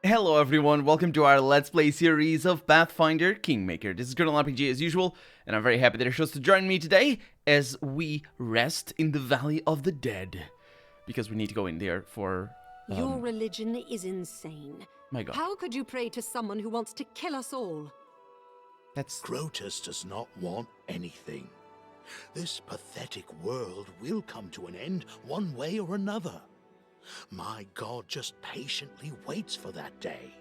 Hello everyone, welcome to our Let's Play series of Pathfinder Kingmaker. This is Colonel RPG as usual, and I'm very happy that you're chose to join me today as we rest in the Valley of the Dead. Because we need to go in there for... Your religion is insane. My god. How could you pray to someone who wants to kill us all? That's... Crotus does not want anything. This pathetic world will come to an end one way or another. My God just patiently waits for that day.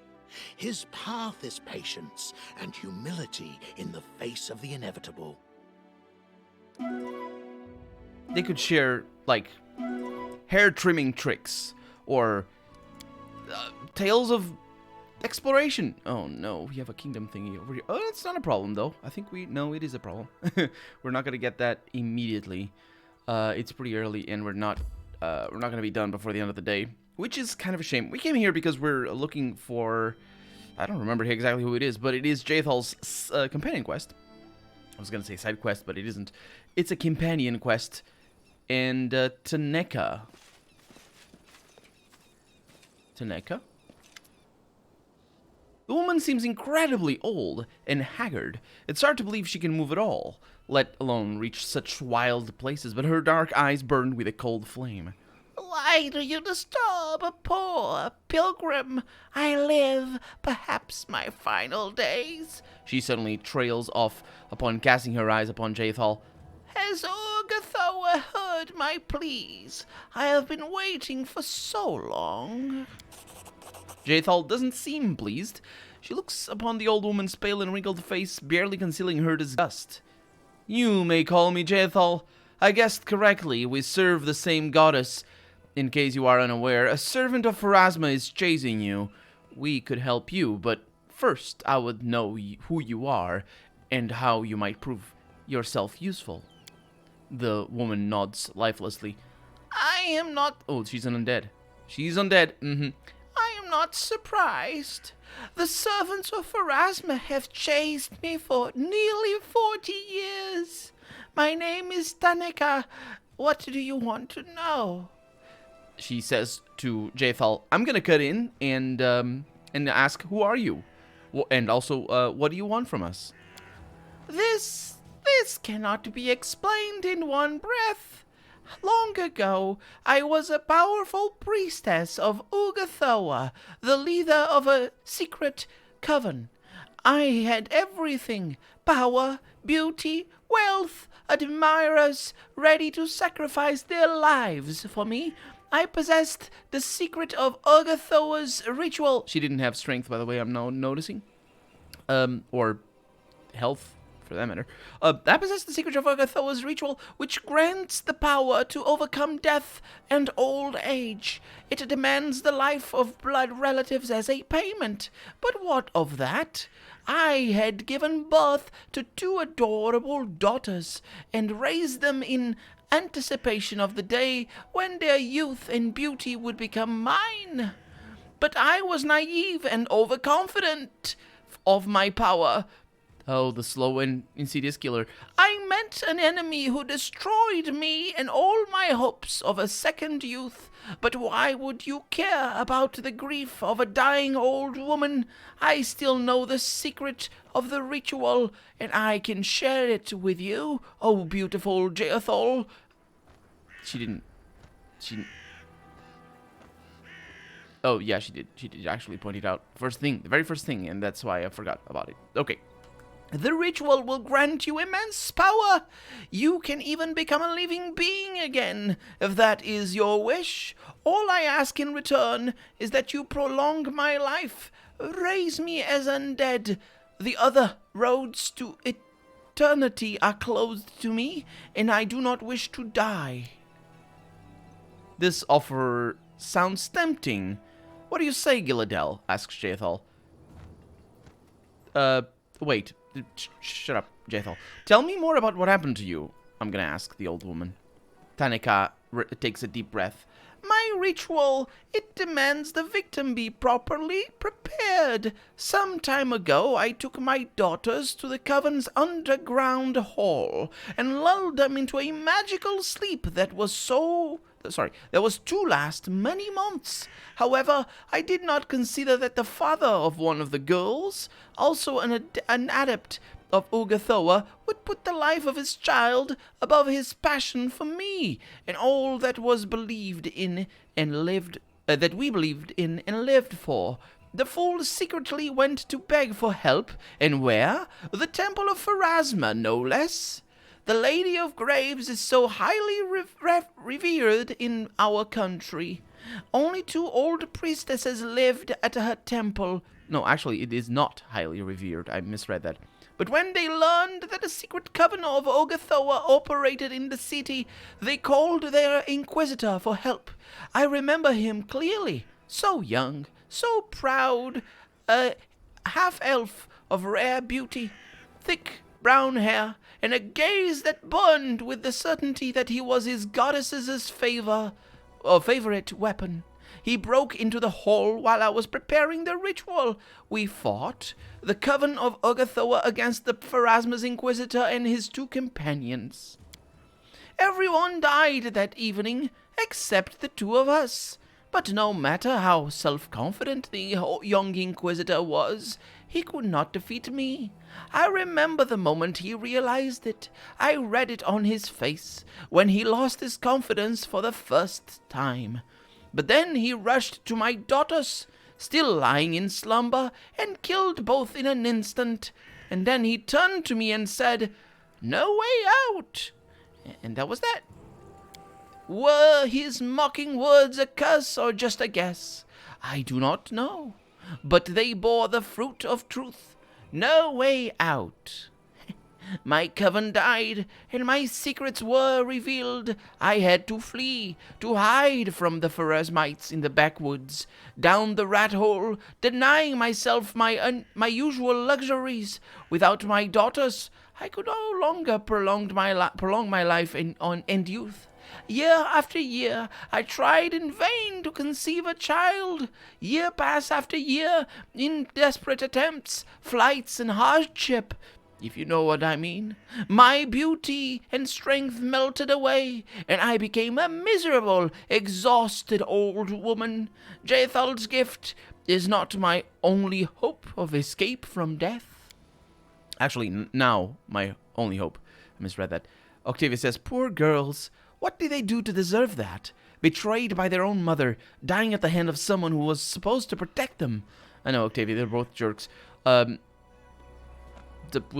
His path is patience and humility in the face of the inevitable. They could share, like, hair trimming tricks, or tales of exploration. Oh no, we have a kingdom thingy over here. Oh, that's not a problem though. I think no, it is a problem. We're not gonna get that immediately. It's pretty early and we're not gonna be done before the end of the day, which is kind of a shame. We came here because we're looking for, I don't remember exactly who it is, but it is Jathal's companion quest. I was gonna say side quest, but it isn't. It's a companion quest. And Taneka. The woman seems incredibly old and haggard. It's hard to believe she can move at all, let alone reach such wild places, but her dark eyes burn with a cold flame. Why do you disturb a poor pilgrim? I live, perhaps, my final days. She suddenly trails off upon casting her eyes upon Jathal. Has Urgathoa heard my pleas? I have been waiting for so long. Jathal doesn't seem pleased. She looks upon the old woman's pale and wrinkled face, barely concealing her disgust. You may call me Jathal. I guessed correctly. We serve the same goddess. In case you are unaware, a servant of Pharasma is chasing you. We could help you, but first I would know who you are and how you might prove yourself useful. The woman nods lifelessly. I am not... Oh, she's an undead. She's undead. I am not surprised. The servants of Pharasma have chased me for nearly 40 years. My name is Taneka. What do you want to know? She says to Jathal, I'm gonna cut in and ask, who are you? And also, what do you want from us? This cannot be explained in one breath. Long ago, I was a powerful priestess of Urgathoa, the leader of a secret coven. I had everything: power, beauty, wealth, admirers ready to sacrifice their lives for me. I possessed the secret of Urgathoa's ritual. She didn't have strength, by the way, I'm now noticing. Or health, for that matter. I possess the secret of Urgathoa's ritual, which grants the power to overcome death and old age. It demands the life of blood relatives as a payment. But what of that? I had given birth to 2 adorable daughters, and raised them in anticipation of the day when their youth and beauty would become mine. But I was naive and overconfident of my power. Oh, the slow and insidious killer. I met an enemy who destroyed me and all my hopes of a second youth. But why would you care about the grief of a dying old woman? I still know the secret of the ritual, and I can share it with you, oh beautiful Jathal. Oh, yeah, she did. She did actually point it out. The very first thing, and that's why I forgot about it. Okay. The ritual will grant you immense power. You can even become a living being again, if that is your wish. All I ask in return is that you prolong my life. Raise me as undead. The other roads to eternity are closed to me, and I do not wish to die. This offer sounds tempting. What do you say, Gilladel? Asks Jathal. Wait. Shut up, Jathal. Tell me more about what happened to you, I'm gonna ask the old woman. Taneka takes a deep breath. My ritual, it demands the victim be properly prepared. Some time ago, I took my daughters to the coven's underground hall and lulled them into a magical sleep that was to last many months. However, I did not consider that the father of one of the girls, also an adept of Ogathoa, would put the life of his child above his passion for me and all that was believed in and lived that we believed in and lived for. The fool secretly went to beg for help, and where? The temple of Pharasma, no less. The Lady of Graves is so highly revered in our country. Only 2 old priestesses lived at her temple. No, actually, it is not highly revered. I misread that. But when they learned that a secret coven of Ogathoa operated in the city, they called their inquisitor for help. I remember him clearly. So young, so proud, a half-elf of rare beauty, thick brown hair, and a gaze that burned with the certainty that he was his goddess's favorite weapon. He broke into the hall while I was preparing the ritual. We fought, the coven of Ogathoa against the Pharasma's inquisitor and his 2 companions. Everyone died that evening, except the 2 of us. But no matter how self-confident the young inquisitor was, he could not defeat me. I remember the moment he realized it. I read it on his face when he lost his confidence for the first time. But then he rushed to my daughters, still lying in slumber, and killed both in an instant. And then he turned to me and said, "No way out." And that was that. Were his mocking words a curse or just a guess? I do not know. But they bore the fruit of truth. No way out. My coven died, and my secrets were revealed. I had to flee, to hide from the Pharasmites in the backwoods, down the rat hole, denying myself my usual luxuries. Without my daughters, I could no longer prolong my life and youth. Year after year, I tried in vain to conceive a child. Year passed after year in desperate attempts, flights, and hardship, if you know what I mean. My beauty and strength melted away, and I became a miserable, exhausted old woman. Jathal's gift is not my only hope of escape from death. Actually, now my only hope. I misread that. Octavia says, "Poor girls. What did they do to deserve that? Betrayed by their own mother, dying at the hand of someone who was supposed to protect them." I know, Octavia, they're both jerks. We'll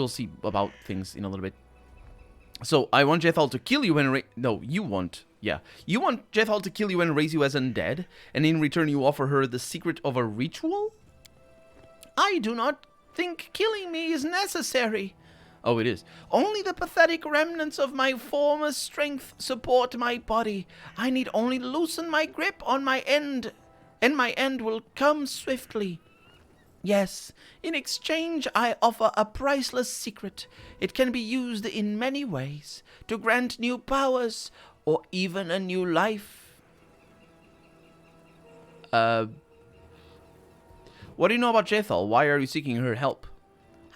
see about things in a little bit. So, I want Jathal to kill you and you want Jathal to kill you and raise you as undead, and in return you offer her the secret of a ritual? I do not think killing me is necessary. Oh, it is. Only the pathetic remnants of my former strength support my body. I need only loosen my grip on my end, and my end will come swiftly. Yes, in exchange I offer a priceless secret. It can be used in many ways, to grant new powers, or even a new life. What do you know about Jathal? Why are you seeking her help?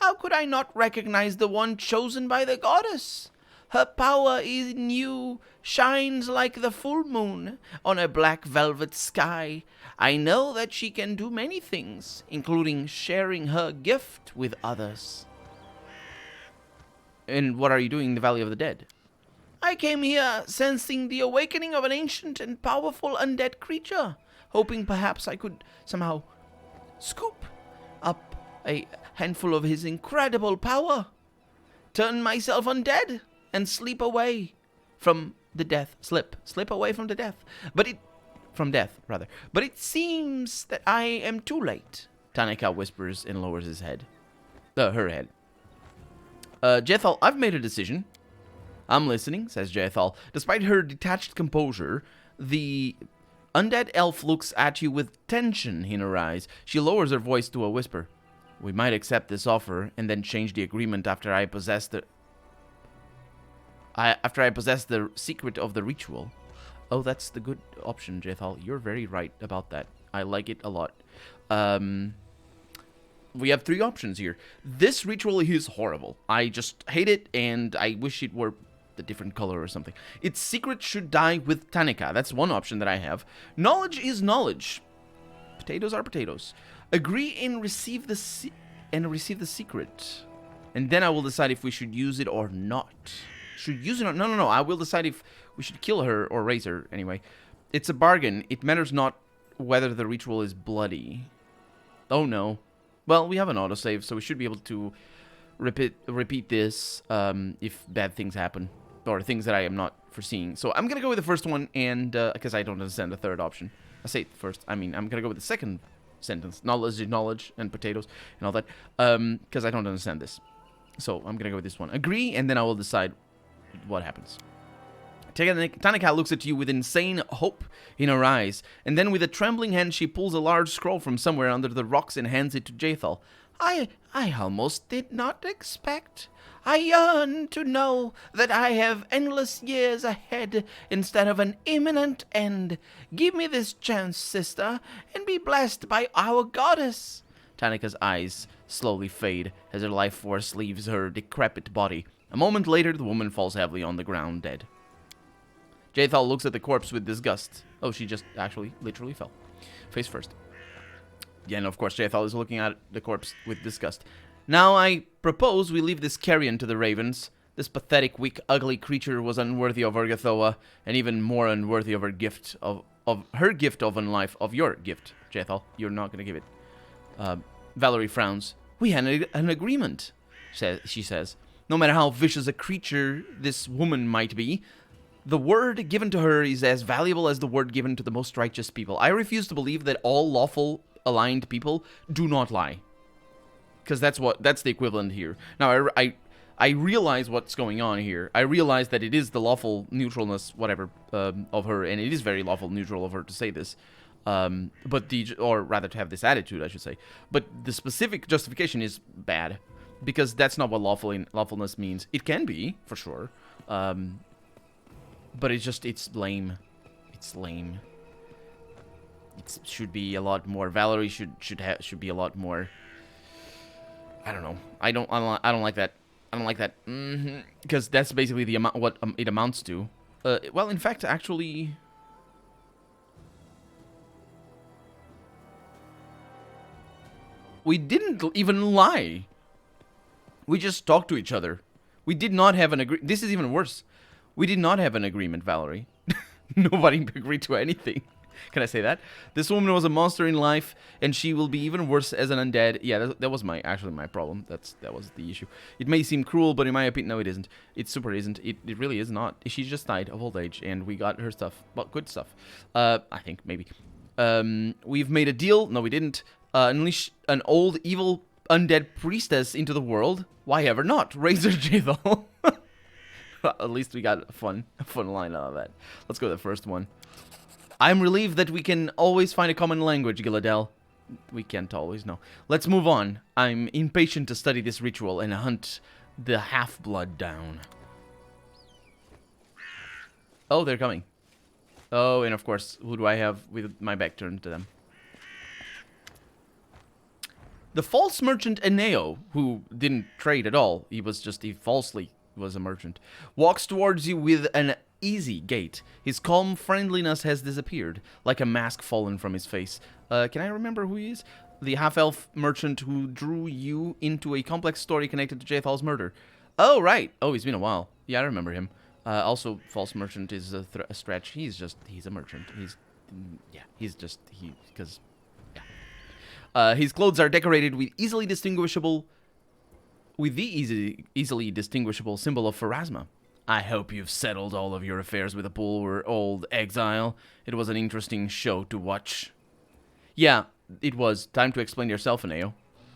How could I not recognize the one chosen by the goddess? Her power in you shines like the full moon on a black velvet sky. I know that she can do many things, including sharing her gift with others. And what are you doing in the Valley of the Dead? I came here sensing the awakening of an ancient and powerful undead creature, hoping perhaps I could somehow scoop up a handful of his incredible power, turn myself undead, and slip away from the death. Slip away from the death. From death, rather. But it seems that I am too late, Tanaka whispers and lowers his head. Her head. Jathal, I've made a decision. I'm listening, says Jathal. Despite her detached composure, the undead elf looks at you with tension in her eyes. She lowers her voice to a whisper. We might accept this offer and then change the agreement after I possess the secret of the ritual. Oh, that's the good option, Jathal. You're very right about that. I like it a lot. We have 3 options here. This ritual is horrible. I just hate it, and I wish it were the different color or something. Its secret should die with Tanika. That's one option that I have. Knowledge is knowledge. Potatoes are potatoes. Agree and receive the secret. And then I will decide if we should use it or not. Should use it or no. I will decide if we should kill her or raise her anyway. It's a bargain. It matters not whether the ritual is bloody. Oh no. Well, we have an autosave, so we should be able to repeat this if bad things happen. Or things that I am not foreseeing. So I'm gonna go with the first one, and because I don't understand the third option. I say it first. I mean, I'm gonna go with the second sentence. Knowledge, and potatoes, and all that. Because I don't understand this. So I'm gonna go with this one. Agree, and then I will decide what happens. Tanika looks at you with insane hope in her eyes, and then with a trembling hand she pulls a large scroll from somewhere under the rocks and hands it to Jaethal. I almost did not expect. I yearn to know that I have endless years ahead instead of an imminent end. Give me this chance, sister, and be blessed by our goddess. Tanika's eyes slowly fade as her life force leaves her decrepit body. A moment later, the woman falls heavily on the ground, dead. Jaethal looks at the corpse with disgust. Oh, she just actually literally fell. Face first. Yeah, and of course, Jaethal is looking at the corpse with disgust. Now I propose we leave this carrion to the ravens. This pathetic, weak, ugly creature was unworthy of Urgathoa, and even more unworthy of her gift of her gift of unlife, of your gift, Jaethal. You're not gonna give it. Valerie frowns. We had an agreement, she says. No matter how vicious a creature this woman might be, the word given to her is as valuable as the word given to the most righteous people. I refuse to believe that all lawful aligned people do not lie. Because that's the equivalent here. Now, I realize what's going on here. I realize that it is the lawful neutralness, whatever, of her, and it is very lawful neutral of her to say this. Or rather to have this attitude, I should say. But the specific justification is bad. Because that's not what lawfulness means. It can be, for sure. But it's lame. It's lame. It should be a lot more. Valerie should be a lot more. I don't know. I don't like that. I don't like that. Because that's basically the amount what it amounts to. Well, in fact, actually, we didn't even lie. We just talked to each other. We did not have an agreement. This is even worse. We did not have an agreement, Valerie. Nobody agreed to anything. Can I say that? This woman was a monster in life, and she will be even worse as an undead. Yeah, that was my problem. That was the issue. It may seem cruel, but in my opinion, no, it isn't. It super isn't. It really is not. She just died of old age, and we got her stuff. Well, good stuff. I think, maybe. We've made a deal. No, we didn't. Unleash an old, evil, undead priestess into the world. Why ever not? Razor Jaethal. At least we got a fun line out of that. Let's go to the first one. I'm relieved that we can always find a common language, Giladel. We can't always, no. Let's move on. I'm impatient to study this ritual and hunt the half-blood down. Oh, they're coming. Oh, and of course, who do I have with my back turned to them? The false merchant Eneo, who didn't trade at all, he falsely was a merchant, walks towards you with an easy gait. His calm friendliness has disappeared, like a mask fallen from his face. Can I remember who he is? The half-elf merchant who drew you into a complex story connected to Jaethal's murder. Oh, right. Oh, it's been a while. Yeah, I remember him. Also, false merchant is a stretch. He's a merchant. His clothes are decorated with the easily distinguishable symbol of Pharasma. I hope you've settled all of your affairs with the poor old exile. It was an interesting show to watch. Yeah, it was. Time to explain yourself, Eneo.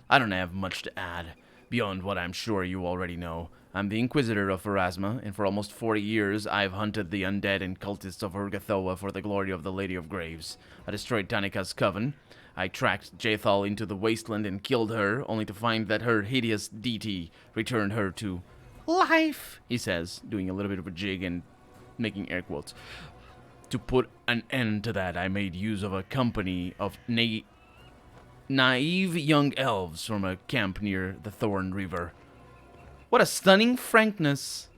I don't have much to add, beyond what I'm sure you already know. I'm the Inquisitor of Pharasma, and for almost 40 years I've hunted the undead and cultists of Urgathoa for the glory of the Lady of Graves. I destroyed Tanika's coven. I tracked Jaethal into the wasteland and killed her, only to find that her hideous deity returned her to life, he says, doing a little bit of a jig and making air quotes. To put an end to that, I made use of a company of naive young elves from a camp near the Thorn River. What a stunning frankness.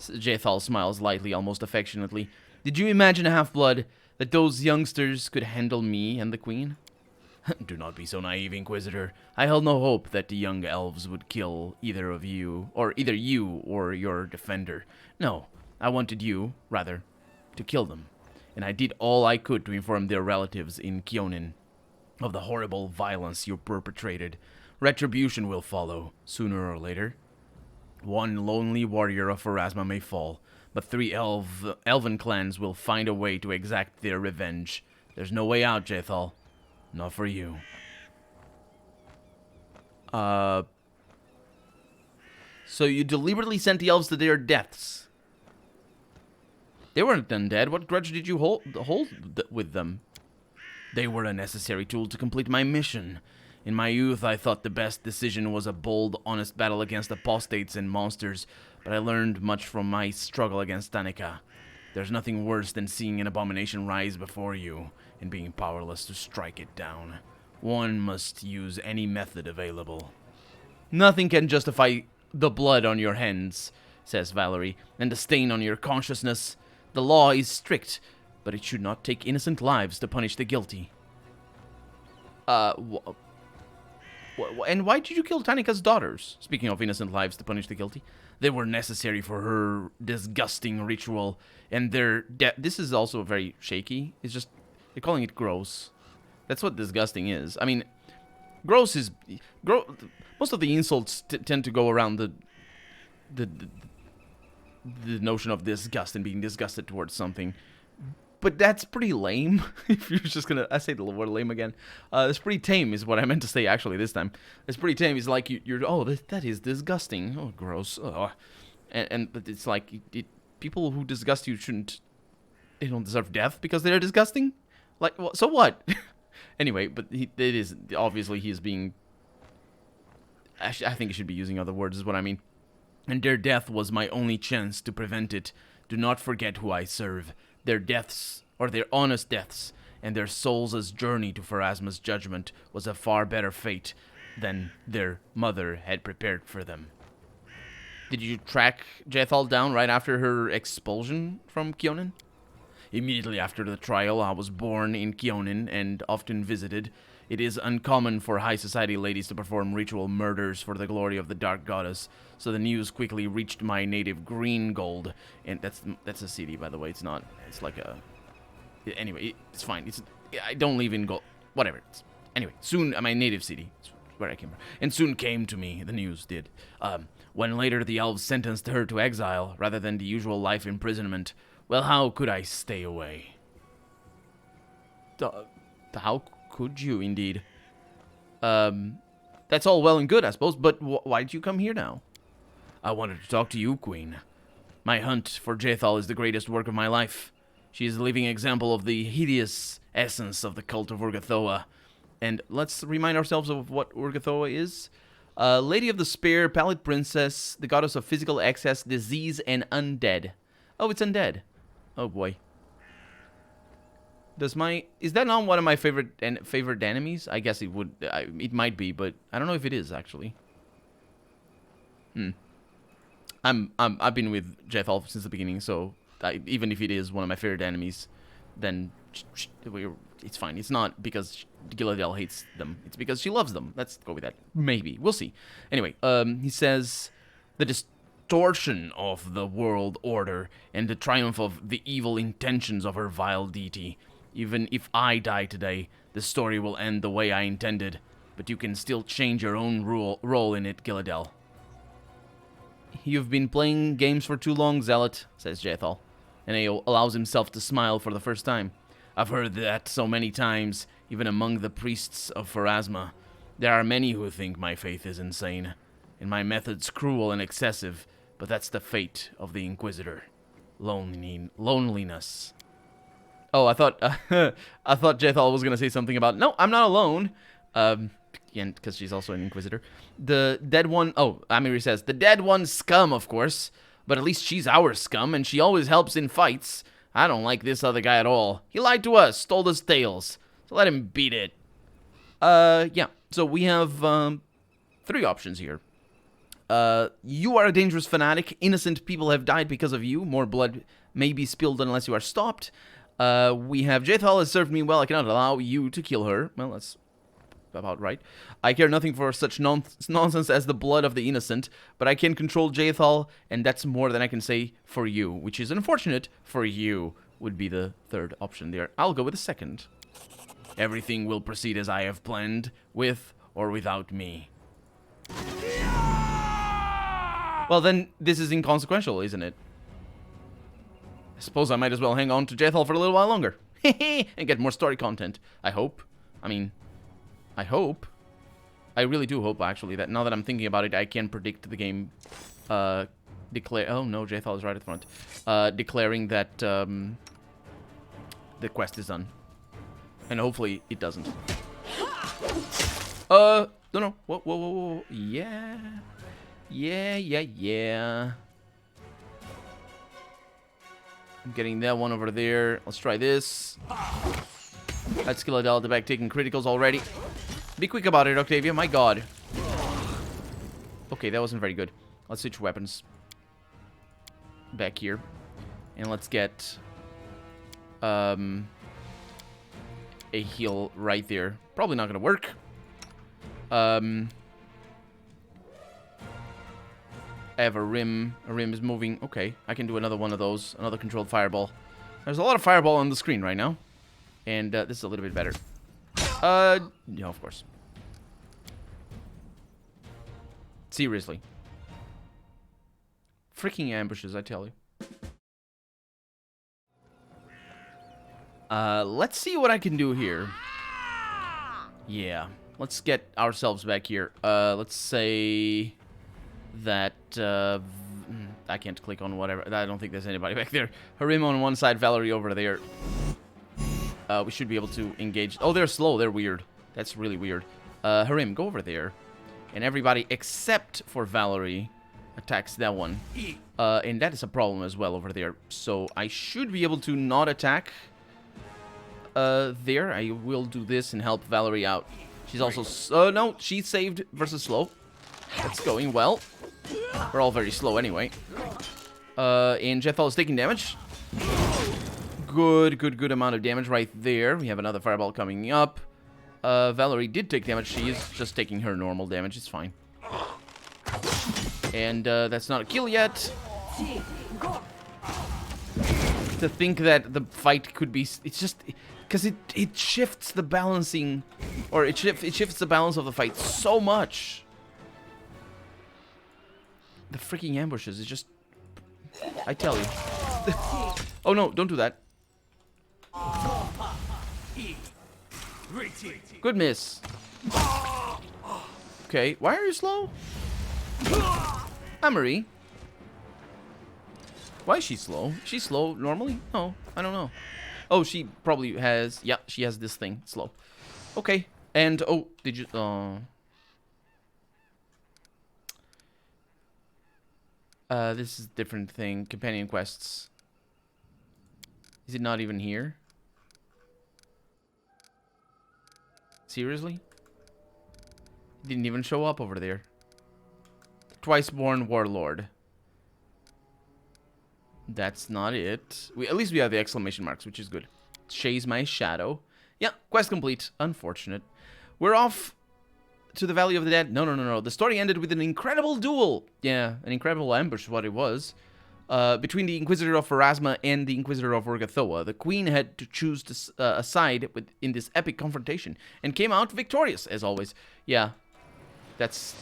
Jethal smiles lightly, almost affectionately. Did you imagine, Half-Blood, that those youngsters could handle me and the Queen? Do not be so naive, Inquisitor. I held no hope that the young elves would kill either you or your defender. No, I wanted you, rather, to kill them. And I did all I could to inform their relatives in Kionin of the horrible violence you perpetrated. Retribution will follow, sooner or later. One lonely warrior of Pharasma may fall, but 3 elven clans will find a way to exact their revenge. There's no way out, Jethal. Not for you. So you deliberately sent the elves to their deaths. They weren't undead. What grudge did you hold with them? They were a necessary tool to complete my mission. In my youth, I thought the best decision was a bold, honest battle against apostates and monsters, but I learned much from my struggle against Tanika. There's nothing worse than seeing an abomination rise before you and being powerless to strike it down. One must use any method available. Nothing can justify the blood on your hands, says Valerie, and the stain on your consciousness. The law is strict, but it should not take innocent lives to punish the guilty. And why did you kill Tanika's daughters? Speaking of innocent lives to punish the guilty. They were necessary for her disgusting ritual, and their death. This is also very shaky. It's just, they're calling it gross. That's what disgusting is. I mean, gross is... most of the insults tend to go around the notion of disgust and being disgusted towards something. But that's pretty lame. If you're just gonna... I say the word lame again. It's pretty tame is what I meant to say actually this time. It's pretty tame. It's like you're... Oh, that is disgusting. Oh, gross. Oh. But it's like... people who disgust you shouldn't... They don't deserve death because they're disgusting? Like, so what? Anyway, but it is... Obviously, he is being... Actually, I think he should be using other words is what I mean. And their death was my only chance to prevent it. Do not forget who I serve. Their deaths, or their honest deaths, and their souls' journey to Pharasma's judgment was a far better fate than their mother had prepared for them. Did you track Jethal down right after her expulsion from Kionin? Immediately after the trial, I was born in Kionin and often visited. It is uncommon for high society ladies to perform ritual murders for the glory of the Dark Goddess, so the news quickly reached my native Green Gold, and that's a city, by the way. It's not. It's like a. Anyway, it's fine. I don't live in Gold. Whatever. Anyway, soon my native city, it's where I came from, and soon came to me. The news did. When later the elves sentenced her to exile rather than the usual life imprisonment. Well, how could I stay away? How could you, indeed? That's all well and good, I suppose, but why'd you come here now? I wanted to talk to you, Queen. My hunt for Jethal is the greatest work of my life. She is a living example of the hideous essence of the cult of Urgathoa. And let's remind ourselves of what Urgathoa is. Lady of the Spear, Pallid Princess, the goddess of physical excess, disease, and undead. Oh, it's undead. Oh, boy. Is that not one of my favorite enemies? I guess it would. It might be, but I don't know if it is actually. I've been with Jethal since the beginning, so even if it is one of my favorite enemies, then it's fine. It's not because Giladel hates them. It's because she loves them. Let's go with that. Maybe we'll see. Anyway, he says the distortion of the world order and the triumph of the evil intentions of her vile deity. Even if I die today, the story will end the way I intended, but you can still change your own role in it, Giladel. You've been playing games for too long, Zealot, says Jethal, and he allows himself to smile for the first time. I've heard that so many times, even among the priests of Pharasma. There are many who think my faith is insane, and my methods cruel and excessive, but that's the fate of the Inquisitor. Loneliness. Oh, I thought Jethal was gonna say something about no, I'm not alone. Because she's also an Inquisitor. The dead one. Oh, Amiri says the dead one's scum, of course, but at least she's our scum, and she always helps in fights. I don't like this other guy at all. He lied to us, stole us tales. So let him beat it. Yeah. So we have 3 options here. You are a dangerous fanatic. Innocent people have died because of you. More blood may be spilled unless you are stopped. We have Jethal has served me well. I cannot allow you to kill her. Well, that's about right. I care nothing for such nonsense as the blood of the innocent, but I can control Jethal, and that's more than I can say for you, which is unfortunate for you, would be the third option there. I'll go with the second. Everything will proceed as I have planned, with or without me. Well, then, this is inconsequential, isn't it? I suppose I might as well hang on to Jethal for a little while longer. And get more story content. I hope. I mean, I hope. I really do hope, actually, that now that I'm thinking about it, I can predict the game declare... Oh, no, Jethal is right at the front. Declaring that the quest is done. And hopefully it doesn't. No. Whoa. Yeah. I'm getting that one over there. Let's try this. That's Skilladel at the back taking criticals already. Be quick about it, Octavia. My god. Okay, that wasn't very good. Let's switch weapons. Back here. And let's get... a heal right there. Probably not gonna work. I have a rim. A rim is moving. Okay, I can do another one of those. Another controlled fireball. There's a lot of fireball on the screen right now. And this is a little bit better. Yeah, of course. Seriously. Freaking ambushes, I tell you. Let's see what I can do here. Yeah. Let's get ourselves back here. Let's say that, I can't click on whatever. I don't think there's anybody back there. Harim on one side, Valerie over there. We should be able to engage. Oh, they're slow. They're weird. That's really weird. Harim, go over there. And everybody except for Valerie attacks that one. And that is a problem as well over there. So I should be able to not attack there. I will do this and help Valerie out. She's also... no, she's saved versus slow. That's going well. We're all very slow anyway. And Jethal is taking damage. Good amount of damage right there. We have another fireball coming up. Valerie did take damage. She is just taking her normal damage. It's fine. And that's not a kill yet. To think that the fight could be... It's just... Because it shifts the balancing... Or it shifts the balance of the fight so much. The freaking ambushes is just... I tell you. Oh no, don't do that. Good miss. Okay, why are you slow? Amory. Why is she slow? She's slow normally? No, I don't know. Oh, she probably has... Yeah, she has this thing. Slow. Okay. And... Oh, did you... this is a different thing. Companion quests. Is it not even here? Seriously? It didn't even show up over there. Twice-born warlord. That's not it. At least we have the exclamation marks, which is good. Chase my shadow. Yeah, quest complete. Unfortunate. We're off to the Valley of the Dead. No. The story ended with an incredible duel. Yeah, an incredible ambush, what it was. Between the Inquisitor of Pharasma and the Inquisitor of Urgathoa. The Queen had to choose a side in this epic confrontation. And came out victorious, as always. Yeah, that's...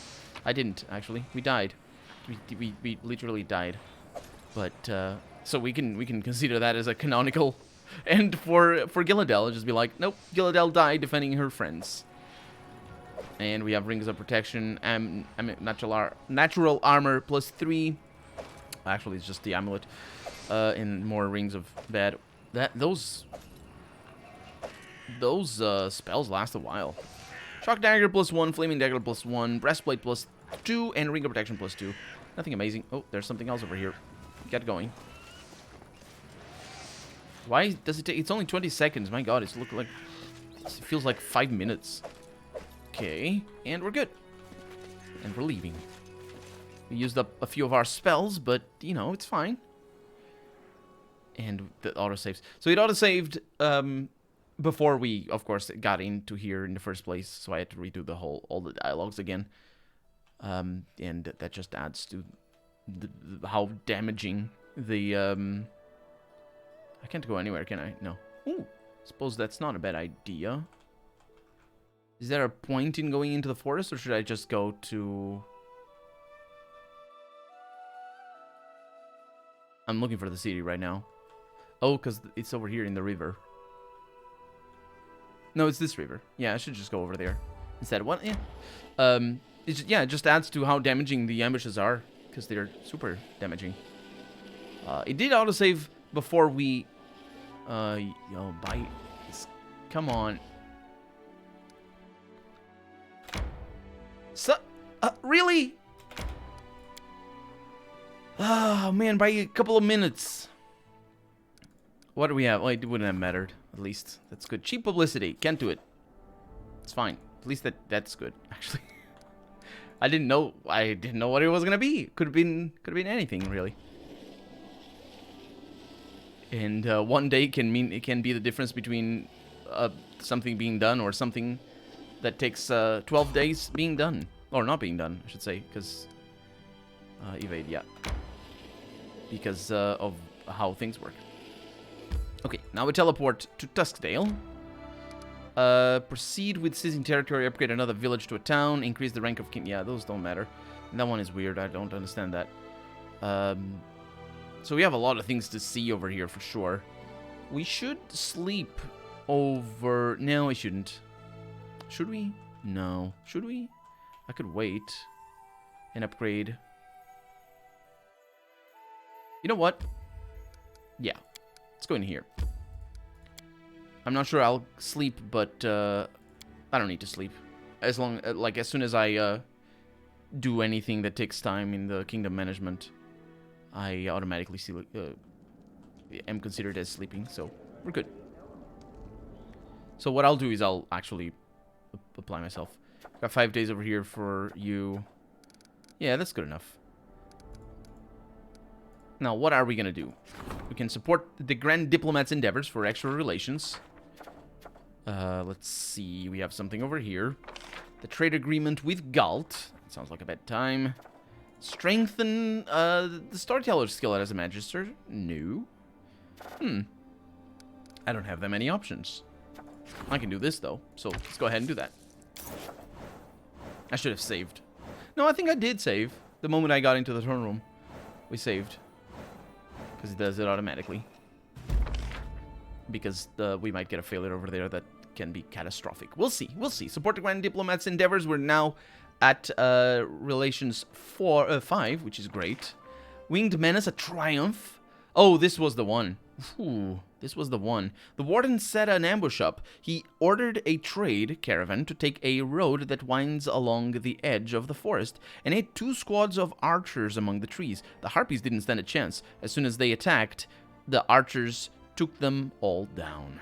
I didn't, actually. We died. We literally died. But, so we can consider that as a canonical end for Gilladel. Just be like, nope, Gilladel died defending her friends. And we have Rings of Protection, Natural Armor +3. Actually, it's just the amulet. And more Rings of Bad. Those spells last a while. Shock Dagger +1, Flaming Dagger +1, Breastplate +2, and Ring of Protection +2. Nothing amazing. Oh, there's something else over here. Get going. Why does it take... It's only 20 seconds. My god, it feels like 5 minutes. Okay, and we're good. And we're leaving. We used up a few of our spells, but, you know, it's fine. And the autosaves. So it autosaved before we, of course, got into here in the first place. So I had to redo all the dialogues again. And that just adds to how damaging the... I can't go anywhere, can I? No. Ooh, suppose that's not a bad idea. Is there a point in going into the forest, or should I just go to... I'm looking for the city right now. Oh, because it's over here in the river. No, it's this river. Yeah, I should just go over there instead. What? Yeah. It just adds to how damaging the ambushes are, because they're super damaging. It did autosave before we... Yo, bite. Come on. So... really? Oh, man, by a couple of minutes. What do we have? Well, it wouldn't have mattered, at least. That's good. Cheap publicity. Can't do it. It's fine. At least that's good, actually. I didn't know what it was gonna be. Could have been anything, really. And one day can be the difference between something being done or something that takes 12 days being done, or not being done, I should say, because evade, yeah, because of how things work. Okay, now we teleport to Tuskdale. Proceed with seizing territory, upgrade another village to a town, increase the rank of king. Yeah, those don't matter. That one is weird. I don't understand that. So we have a lot of things to see over here for sure. We should sleep over... No, we shouldn't. Should we? No. Should we? I could wait and upgrade. You know what? Yeah. Let's go in here. I'm not sure I'll sleep, but I don't need to sleep. As soon as I do anything that takes time in the kingdom management, I automatically am considered as sleeping, so we're good. So what I'll do is I'll actually apply myself. Got 5 days over here for you. Yeah, that's good enough. Now, what are we gonna do? We can support the Grand Diplomat's endeavors for extra relations. Let's see. We have something over here. The trade agreement with Galt. Sounds like a bad time. Strengthen the storyteller's skill as a magister. No. I don't have that many options. I can do this, though. So let's go ahead and do that. I should have saved. No, I think I did save. The moment I got into the throne room, we saved. Because it does it automatically. Because we might get a failure over there that can be catastrophic. We'll see. We'll see. Support the Grand Diplomat's endeavors. We're now at Relations 5, which is great. Winged Menace, a triumph. Oh, this was the one. Ooh, this was the one. The warden set an ambush up. He ordered a trade caravan to take a road that winds along the edge of the forest and ate 2 squads of archers among the trees. The harpies didn't stand a chance. As soon as they attacked, the archers took them all down.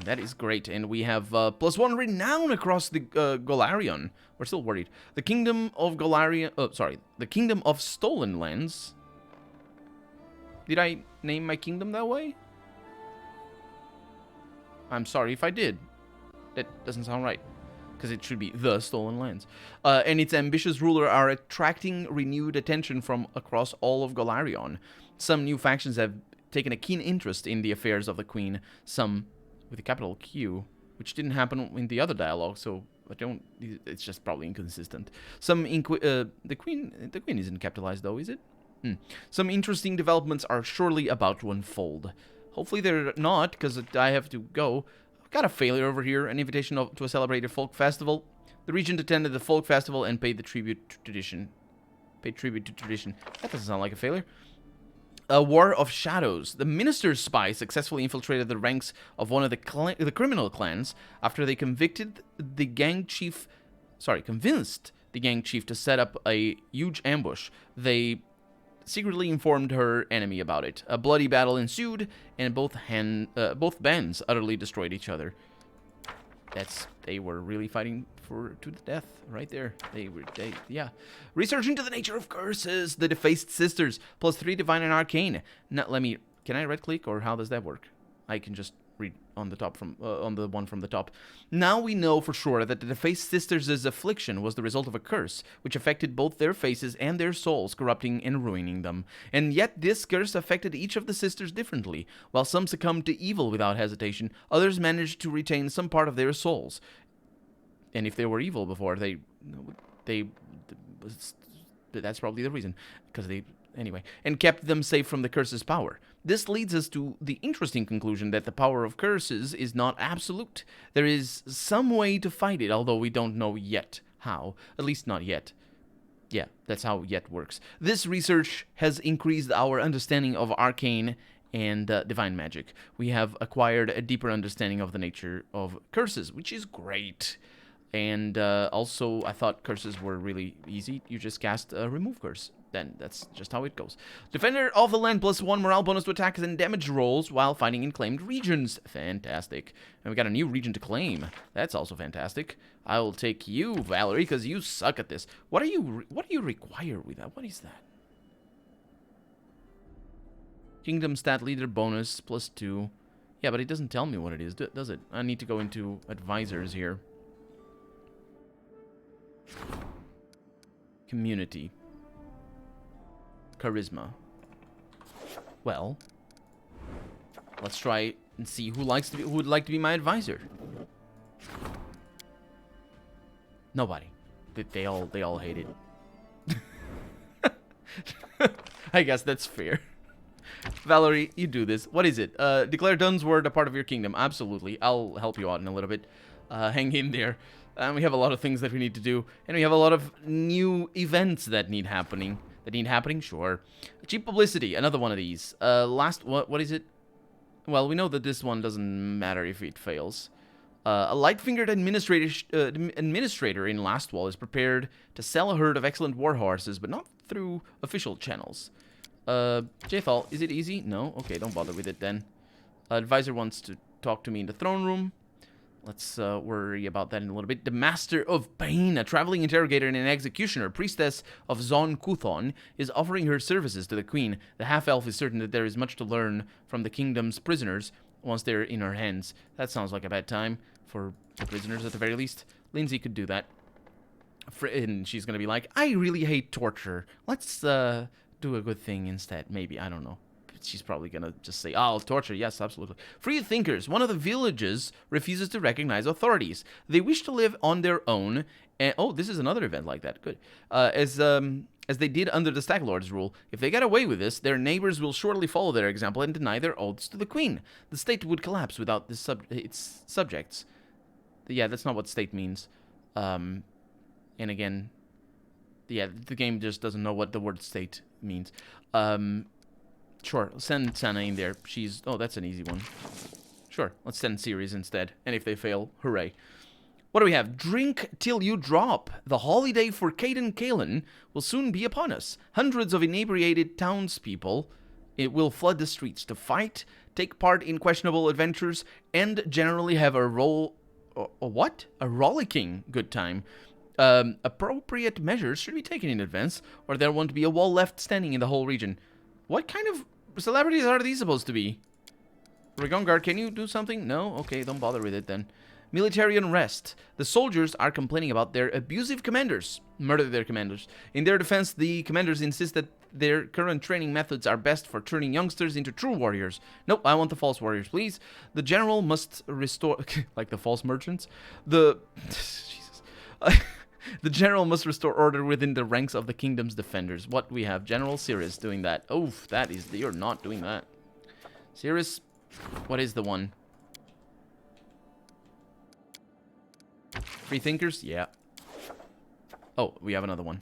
That is great. And we have +1 renown across the Golarion. We're still worried. The Kingdom of Golarion... Oh, sorry. The Kingdom of Stolen Lands. Did I name my kingdom that way? I'm sorry if I did. That doesn't sound right. Because it should be the Stolen Lands. And its ambitious ruler are attracting renewed attention from across all of Golarion. Some new factions have taken a keen interest in the affairs of the Queen. Some with a capital Q, which didn't happen in the other dialogue, so it's just probably inconsistent. The Queen isn't capitalized though, is it? Some interesting developments are surely about to unfold. Hopefully they're not, because I have to go. I've got a failure over here, an invitation to celebrate a folk festival. The regent attended the folk festival and paid tribute to tradition. That doesn't sound like a failure. A war of shadows. The minister's spy successfully infiltrated the ranks of one of the criminal clans after they convinced the gang chief to set up a huge ambush. They secretly informed her enemy about it. A bloody battle ensued, and both bands utterly destroyed each other. they were really fighting to the death right there. Yeah. Research into the nature of curses. The Defaced Sisters +3 Divine and Arcane. Now, can I right click, or how does that work? I can just read on the top on the one from the top. Now we know for sure that the Defaced Sisters' affliction was the result of a curse, which affected both their faces and their souls, corrupting and ruining them. And yet this curse affected each of the sisters differently. While some succumbed to evil without hesitation, others managed to retain some part of their souls. And if they were evil before, that's probably the reason, because anyway, and kept them safe from the curse's power. This leads us to the interesting conclusion that the power of curses is not absolute. There is some way to fight it, although we don't know yet how. At least not yet. Yeah, that's how yet works. This research has increased our understanding of arcane and divine magic. We have acquired a deeper understanding of the nature of curses, which is great. And also, I thought curses were really easy. You just cast a remove curse. Then that's just how it goes. Defender of the Land +1 morale bonus to attacks and damage rolls while fighting in claimed regions. Fantastic. And we got a new region to claim. That's also fantastic. I will take you, Valerie, because you suck at this. What do you require with that? What is that? Kingdom stat leader bonus +2. Yeah, but it doesn't tell me what it is, does it? I need to go into advisors here. Community. Charisma. Well, let's try and see who would like to be my advisor. Nobody. They all hate it. I guess that's fair. Valerie, you do this. What is it? Declare Dun's word a part of your kingdom. Absolutely. I'll help you out in a little bit. Hang in there. We have a lot of things that we need to do, and we have a lot of new events that need happening. Sure. Cheap publicity, another one of these. What is it? Well, we know that this one doesn't matter if it fails. A light-fingered administrator in Last Wall is prepared to sell a herd of excellent war horses, but not through official channels. Jethal, is it easy? No? Okay, don't bother with it then. Advisor wants to talk to me in the throne room. Let's worry about that in a little bit. The Master of Pain, a traveling interrogator and an executioner, priestess of Zon Kuthon, is offering her services to the queen. The half-elf is certain that there is much to learn from the kingdom's prisoners once they're in her hands. That sounds like a bad time for the prisoners at the very least. Lindsay could do that. And she's going to be like, I really hate torture. Let's do a good thing instead. Maybe, I don't know. She's probably going to just say, oh, torture, yes, absolutely. Free thinkers. One of the villages refuses to recognize authorities. They wish to live on their own. And, oh, this is another event like that. Good. As they did under the Stag Lord's rule. If they get away with this, their neighbors will surely follow their example and deny their oaths to the queen. The state would collapse without its subjects. Yeah, that's not what state means. And again, yeah, the game just doesn't know what the word state means. Sure, send Sana in there. Oh, that's an easy one. Sure, let's send Ceres instead. And if they fail, hooray. What do we have? Drink till you drop. The holiday for Caden Kalen will soon be upon us. Hundreds of inebriated townspeople will flood the streets to fight, take part in questionable adventures, and generally have a rollicking good time. Appropriate measures should be taken in advance, or there won't be a wall left standing in the whole region. What kind of celebrities are these supposed to be? Regongar, can you do something? No? Okay, don't bother with it then. Military unrest. The soldiers are complaining about their abusive commanders. Murder their commanders. In their defense, the commanders insist that their current training methods are best for turning youngsters into true warriors. Nope, I want the false warriors, please. The general must restore... like the false merchants? Jesus. The general must restore order within the ranks of the kingdom's defenders. What we have? General Cirrus doing that. Oh, that is... You're not doing that. Cirrus, what is the one? Free thinkers? Yeah. Oh, we have another one.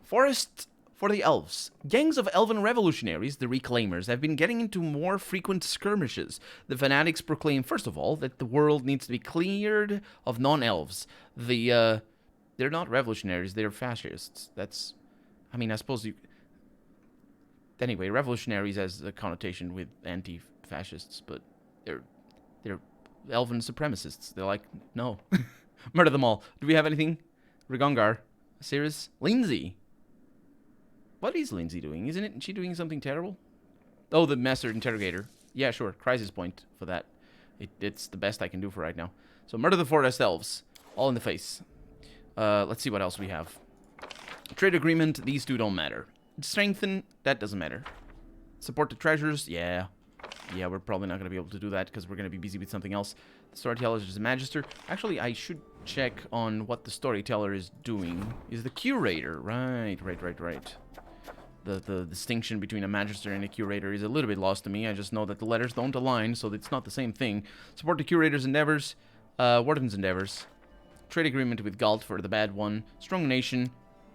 Forest for the elves. Gangs of elven revolutionaries, the Reclaimers, have been getting into more frequent skirmishes. The fanatics proclaim, first of all, that the world needs to be cleared of non-elves. They're not revolutionaries, they're fascists. That's... I mean, I suppose you... Anyway, revolutionaries has a connotation with anti-fascists, but they're elven supremacists. They're like, no. Murder them all. Do we have anything? Rigongar. Cirrus. Lindsay. What is Lindsay doing? Isn't she doing something terrible? Oh, the Master Interrogator. Yeah, sure. Crisis point for that. It's the best I can do for right now. So, murder the forest elves. All in the face. Let's see what else we have. Trade agreement. These two don't matter. Strengthen. That doesn't matter. Support the treasures. Yeah. Yeah, we're probably not going to be able to do that because we're going to be busy with something else. The storyteller is a magister. Actually, I should check on what the storyteller is doing. Is the curator. Right. The distinction between a magister and a curator is a little bit lost to me. I just know that the letters don't align, so it's not the same thing. Support the curator's endeavors. Warden's endeavors. Trade agreement with Galt for the bad one. Strong nation.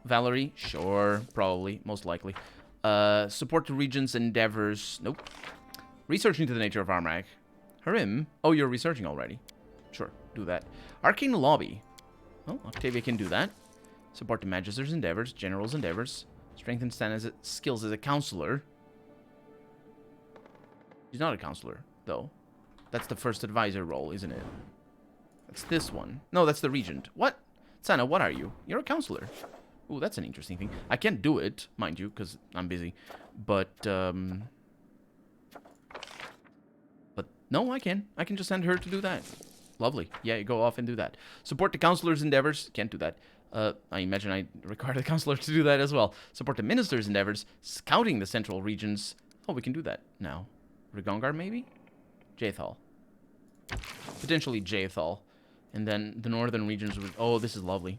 Valerie. Sure. Probably. Most likely. Support the regent's endeavors. Nope. Research into the nature of Armagh. Harim. Oh, you're researching already. Sure. Do that. Arcane lobby. Well, Octavia can do that. Support the magister's endeavors. General's endeavors. Strengthen Stan's skills as a counselor. She's not a counselor, though. That's the first advisor role, isn't it? That's this one. No, that's the regent. What? Sana, what are you? You're a counselor. Ooh, that's an interesting thing. I can't do it, mind you, because I'm busy. But no, I can. I can just send her to do that. Lovely. Yeah, you go off and do that. Support the counselor's endeavors. Can't do that. I imagine I require the counselor to do that as well. Support the minister's endeavors. Scouting the central regions. Oh, we can do that now. Rigongar, maybe? Jaethal. Potentially Jaethal. And then the northern regions would... Oh, this is lovely.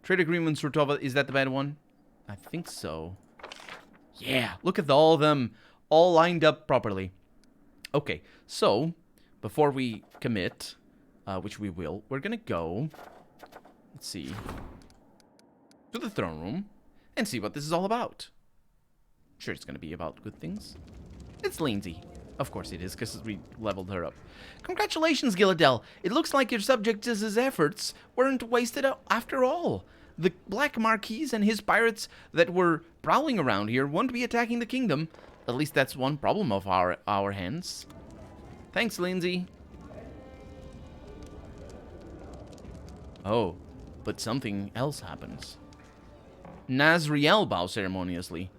Trade agreement, Surtova. Is that the bad one? I think so. Yeah, look at all of them. All lined up properly. Okay, so... Before we commit, which we will, we're gonna go... Let's see. To the throne room. And see what this is all about. Sure, it's gonna be about good things. It's Lindsay. Of course it is, because we leveled her up. Congratulations, Gilladel. It looks like your subjects' efforts weren't wasted after all. The Black Marquis and his pirates that were prowling around here won't be attacking the kingdom. At least that's one problem of our hands. Thanks, Lindsay. Oh, but something else happens. Nazriel bows ceremoniously.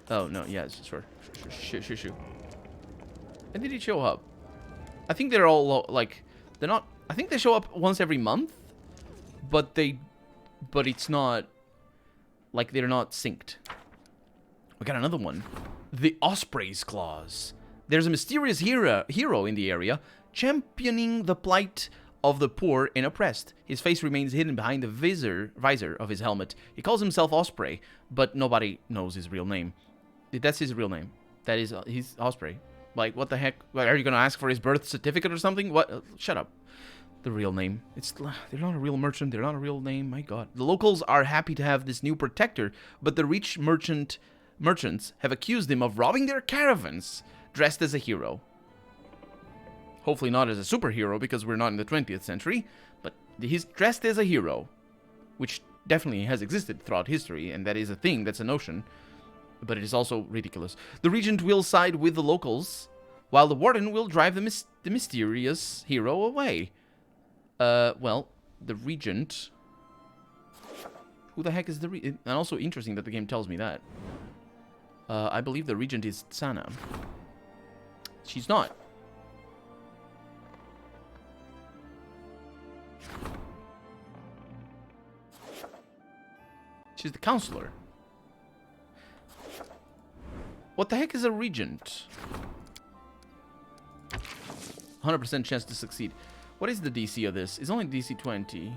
Oh, no, yeah, sure. Sure. When did he show up? I think they're all, like, they're not... I think they show up once every month, but it's not... Like, they're not synced. We got another one. The Osprey's Claws. There's a mysterious hero in the area, championing the plight of the poor and oppressed. His face remains hidden behind the visor of his helmet. He calls himself Osprey, but nobody knows his real name. That's his real name. That is, he's Osprey. Like, what the heck? Like, are you gonna ask for his birth certificate or something? What? Shut up. The real name. They're not a real merchant. They're not a real name. My God. The locals are happy to have this new protector, but the rich merchants have accused him of robbing their caravans, dressed as a hero. Hopefully not as a superhero, because we're not in the 20th century, but he's dressed as a hero, which definitely has existed throughout history, and that is a thing, that's a notion, but it is also ridiculous. The regent will side with the locals, while the warden will drive the mysterious hero away. Well, the regent... Who the heck is the regent? And also interesting that the game tells me that. I believe the regent is Sana. She's not. She's the counselor. What the heck is a regent? 100% chance to succeed. What is the DC of this? It's only DC 20.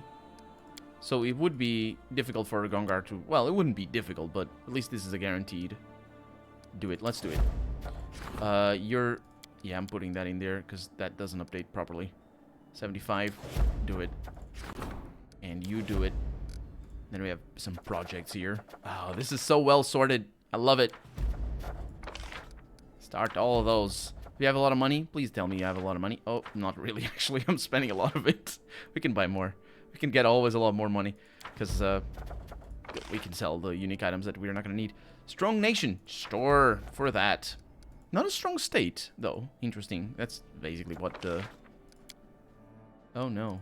So it would be difficult for a Gongar to... Well, it wouldn't be difficult, but at least this is a guaranteed. Do it. Let's do it. You're... Yeah, I'm putting that in there because that doesn't update properly. 75. Do it. And you do it. Then we have some projects here. Oh, this is so well sorted. I love it. Start all of those. If you have a lot of money, please tell me you have a lot of money. Oh, not really, actually. I'm spending a lot of it. We can buy more. We can get always a lot more money. Because we can sell the unique items that we're not going to need. Strong nation. Store for that. Not a strong state, though. Interesting. That's basically what the... Oh, no.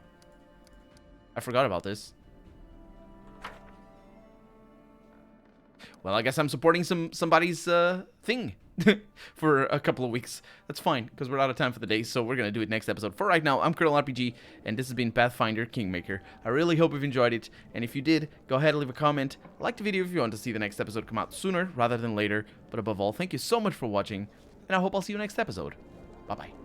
I forgot about this. Well, I guess I'm supporting somebody's thing for a couple of weeks. That's fine, because we're out of time for the day, so we're going to do it next episode. For right now, I'm Colonel RPG, and this has been Pathfinder Kingmaker. I really hope you've enjoyed it, and if you did, go ahead and leave a comment. Like the video if you want to see the next episode come out sooner rather than later. But above all, thank you so much for watching, and I hope I'll see you next episode. Bye-bye.